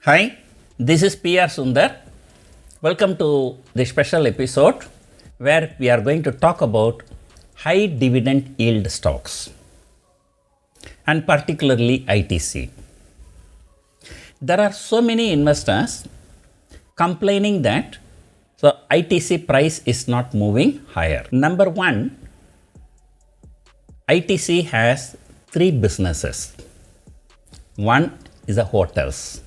Hi, this is PR Sundar. Welcome to the special episode where we are going to talk about high dividend yield stocks and particularly ITC. There are so many investors complaining that the ITC price is not moving higher. Number one, ITC has three businesses. One is the hotels.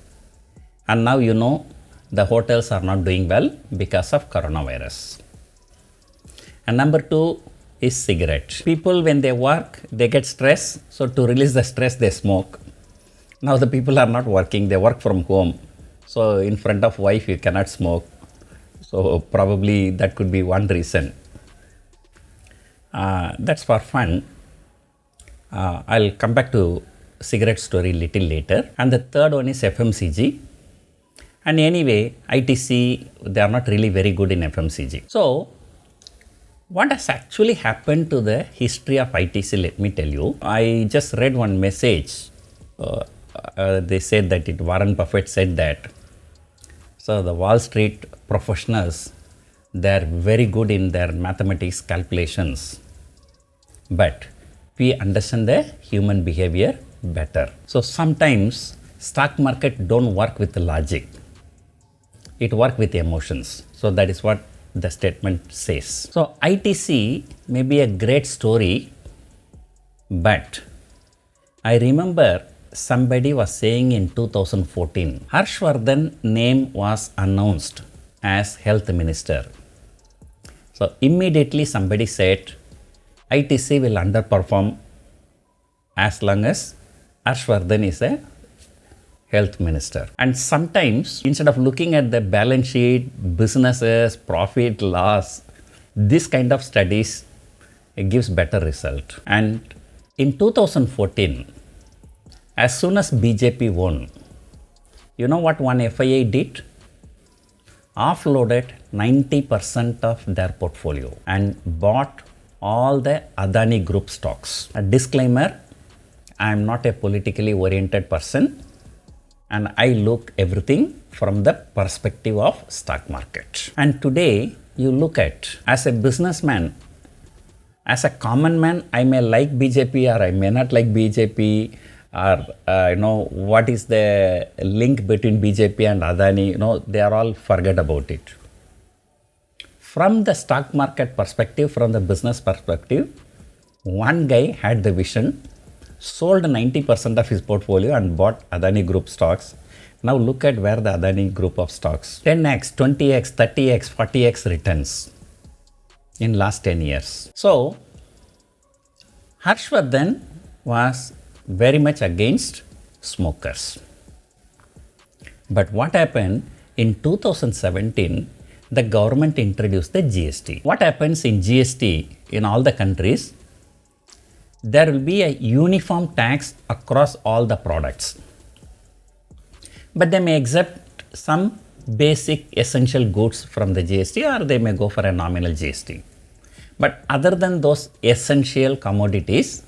And now you know the hotels are not doing well because of coronavirus. And number two is cigarette. People when they work, they get stress. So to release the stress, they smoke. Now the people are not working, they work from home. So in front of wife, you cannot smoke. So probably that could be one reason. That's for fun. I'll come back to cigarette story little later. And the third one is FMCG. And anyway, ITC, they are not really very good in FMCG. So, what has actually happened to the history of ITC, let me tell you. I just read one message. They said that Warren Buffett said that. So, the Wall Street professionals, they are very good in their mathematics calculations. But we understand the human behavior better. So, sometimes stock market don't work with the logic. It works with emotions. So that is what the statement says. So ITC may be a great story, but I remember somebody was saying in 2014, Harshvardhan name was announced as health minister. So immediately somebody said, ITC will underperform as long as Harshvardhan is a health minister. And sometimes instead of looking at the balance sheet, businesses, profit, loss, this kind of studies, it gives better result. And in 2014, as soon as BJP won, you know what one FII did? Offloaded 90% of their portfolio and bought all the Adani Group stocks. A disclaimer, I am not a politically oriented person. And I look everything from the perspective of stock market. And today you look at, as a businessman, as a common man, I may like BJP or I may not like BJP, or what is the link between BJP and Adani, they are all forget about it. From the stock market perspective, from the business perspective, one guy had the vision, sold 90% of his portfolio and bought Adani Group stocks. Now look at where the Adani Group of stocks, 10x, 20x, 30x, 40x returns in last 10 years. So, Harshvardhan was very much against smokers. But what happened in 2017, the government introduced the GST. What happens in GST in all the countries? There will be a uniform tax across all the products. But they may accept some basic essential goods from the GST or they may go for a nominal GST. But other than those essential commodities,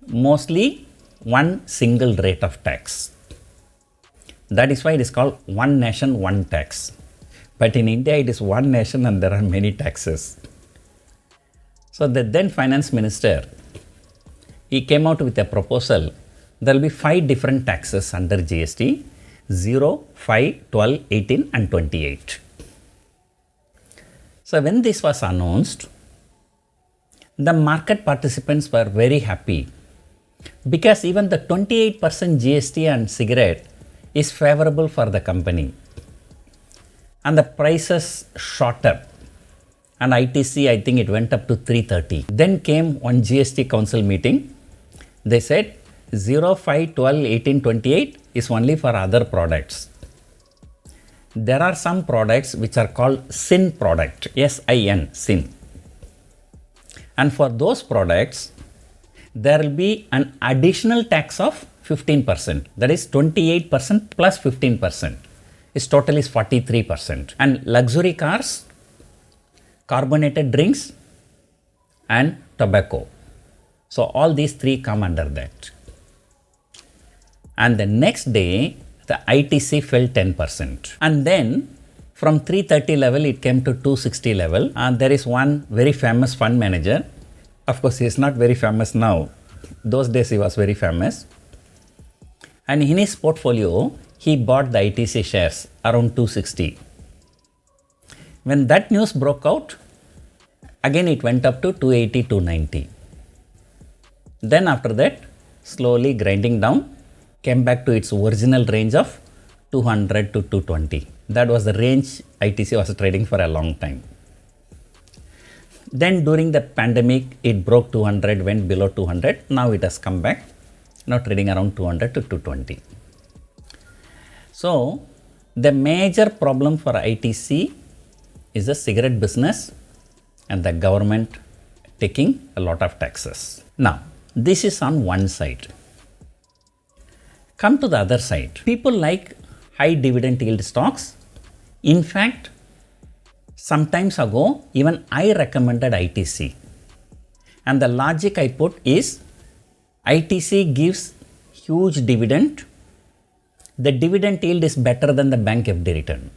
mostly one single rate of tax. That is why it is called one nation, one tax. But in India, it is one nation and there are many taxes. So the then finance minister, he came out with a proposal. There will be 5 different taxes under GST, 0, 5, 12, 18 and 28. So when this was announced, the market participants were very happy because even the 28% GST on cigarette is favorable for the company. And the prices shot up. And ITC, I think it went up to 330. Then came one GST council meeting. They said 0, 5, 12, 18, 28 is only for other products. There are some products which are called SIN product, S-I-N, SIN. And for those products, there will be an additional tax of 15%. That is 28% plus 15%. Its total is 43%. And luxury cars, carbonated drinks and tobacco. So all these three come under that. And the next day, the ITC fell 10%. And then from 330 level, it came to 260 level. And there is one very famous fund manager. Of course, he is not very famous now. Those days he was very famous. And in his portfolio, he bought the ITC shares around 260. When that news broke out, again it went up to 280, 290. Then after that, slowly grinding down, came back to its original range of 200 to 220. That was the range ITC was trading for a long time. Then during the pandemic, it broke 200, went below 200. Now it has come back, now trading around 200 to 220. So the major problem for ITC is the cigarette business and the government taking a lot of taxes. Now, this is on one side. Come to the other side. People like high dividend yield stocks. In fact, sometimes ago, even I recommended ITC. And the logic I put is ITC gives huge dividend. The dividend yield is better than the bank FD return.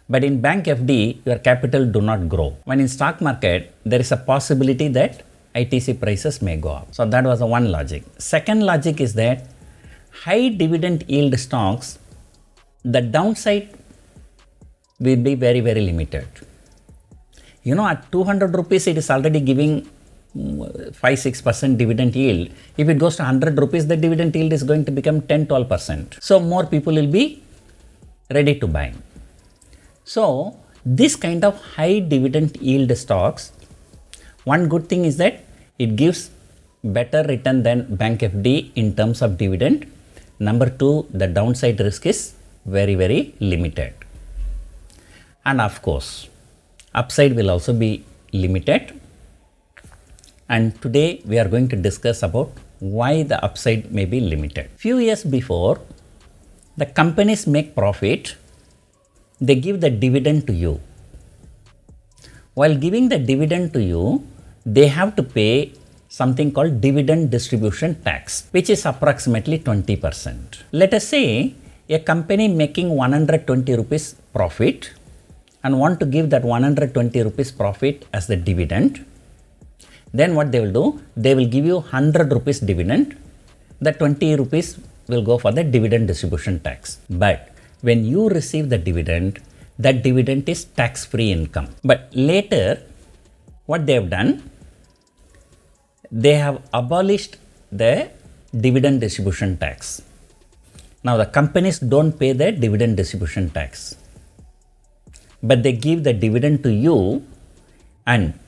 But in bank FD, your capital do not grow. When in stock market, there is a possibility that ITC prices may go up. So that was the one logic. Second logic is that high dividend yield stocks, the downside will be very, very limited. You know, at 200 rupees, it is already giving 5-6% dividend yield. If it goes to 100 rupees, the dividend yield is going to become 10-12%. So more people will be ready to buy. So this kind of high dividend yield stocks, one good thing is that it gives better return than bank FD in terms of dividend. Number two, the downside risk is very, very limited. And of course, upside will also be limited. And today we are going to discuss about why the upside may be limited. Few years before, the companies make profit, they give the dividend to you. While giving the dividend to you, they have to pay something called dividend distribution tax, which is approximately 20%. Let us say a company making 120 rupees profit and want to give that 120 rupees profit as the dividend. Then what they will do, they will give you 100 rupees dividend. The 20 rupees will go for the dividend distribution tax. But when you receive the dividend, that dividend is tax-free income. But later, what they have done, they have abolished the dividend distribution tax. Now the companies don't pay the dividend distribution tax, but they give the dividend to you, and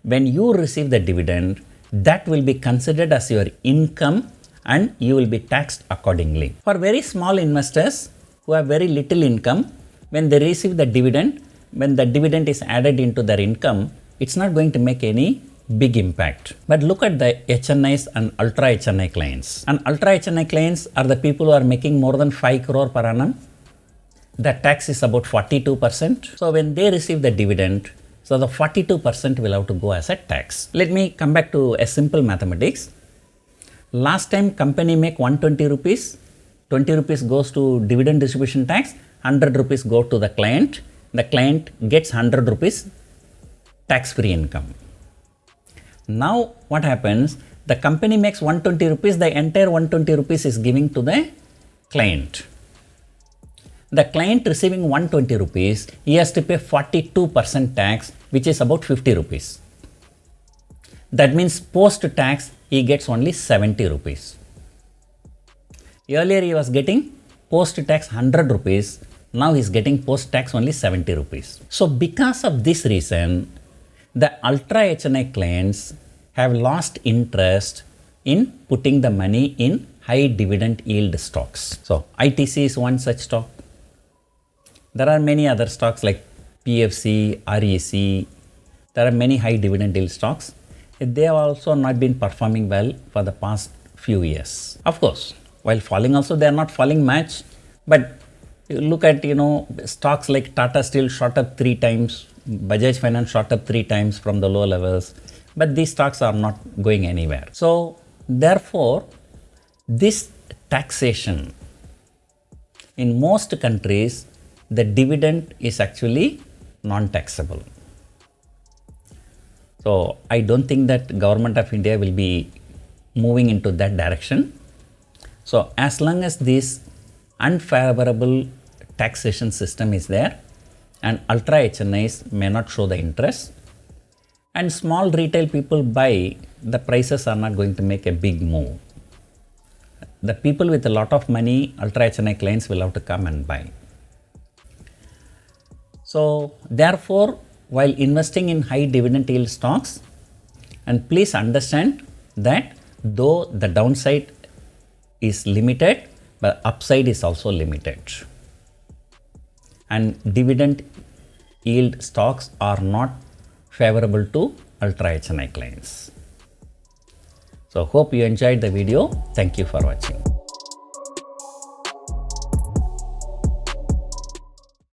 when you receive the dividend, that will be considered as your income and you will be taxed accordingly. For very small investors who have very little income, when they receive the dividend, when the dividend is added into their income, it's not going to make any big impact. But look at the HNIs and ultra HNI clients. And ultra HNI clients are the people who are making more than 5 crore per annum. The tax is about 42%. So when they receive the dividend, so the 42% will have to go as a tax. Let me come back to a simple mathematics. Last time company make 120 rupees, 20 rupees goes to dividend distribution tax, 100 rupees go to the client gets 100 rupees tax-free income. Now what happens, the company makes 120 rupees, the entire 120 rupees is giving to the client. The client receiving 120 rupees, he has to pay 42% tax, which is about 50 rupees. That means post-tax, he gets only 70 rupees. Earlier he was getting post-tax 100 rupees, now he is getting post-tax only 70 rupees. So because of this reason, the ultra HNI clients have lost interest in putting the money in high dividend yield stocks. So ITC is one such stock. There are many other stocks like PFC, REC. There are many high dividend yield stocks. They have also not been performing well for the past few years. Of course, while falling also, they are not falling much. But you look at, stocks like Tata Steel shot up 3 times, Bajaj Finance shot up 3 times from the low levels. But these stocks are not going anywhere. So therefore, this taxation In most countries, the dividend is actually non-taxable. So I don't think that Government of India will be moving into that direction. So as long as this unfavorable taxation system is there and ultra HNIs may not show the interest and small retail people buy, the prices are not going to make a big move. The people with a lot of money, ultra HNI clients will have to come and buy. So therefore, while investing in high dividend yield stocks, and please understand that though the downside is limited, but upside is also limited. And dividend yield stocks are not favorable to ultra HNI clients. So hope you enjoyed the video. Thank you for watching.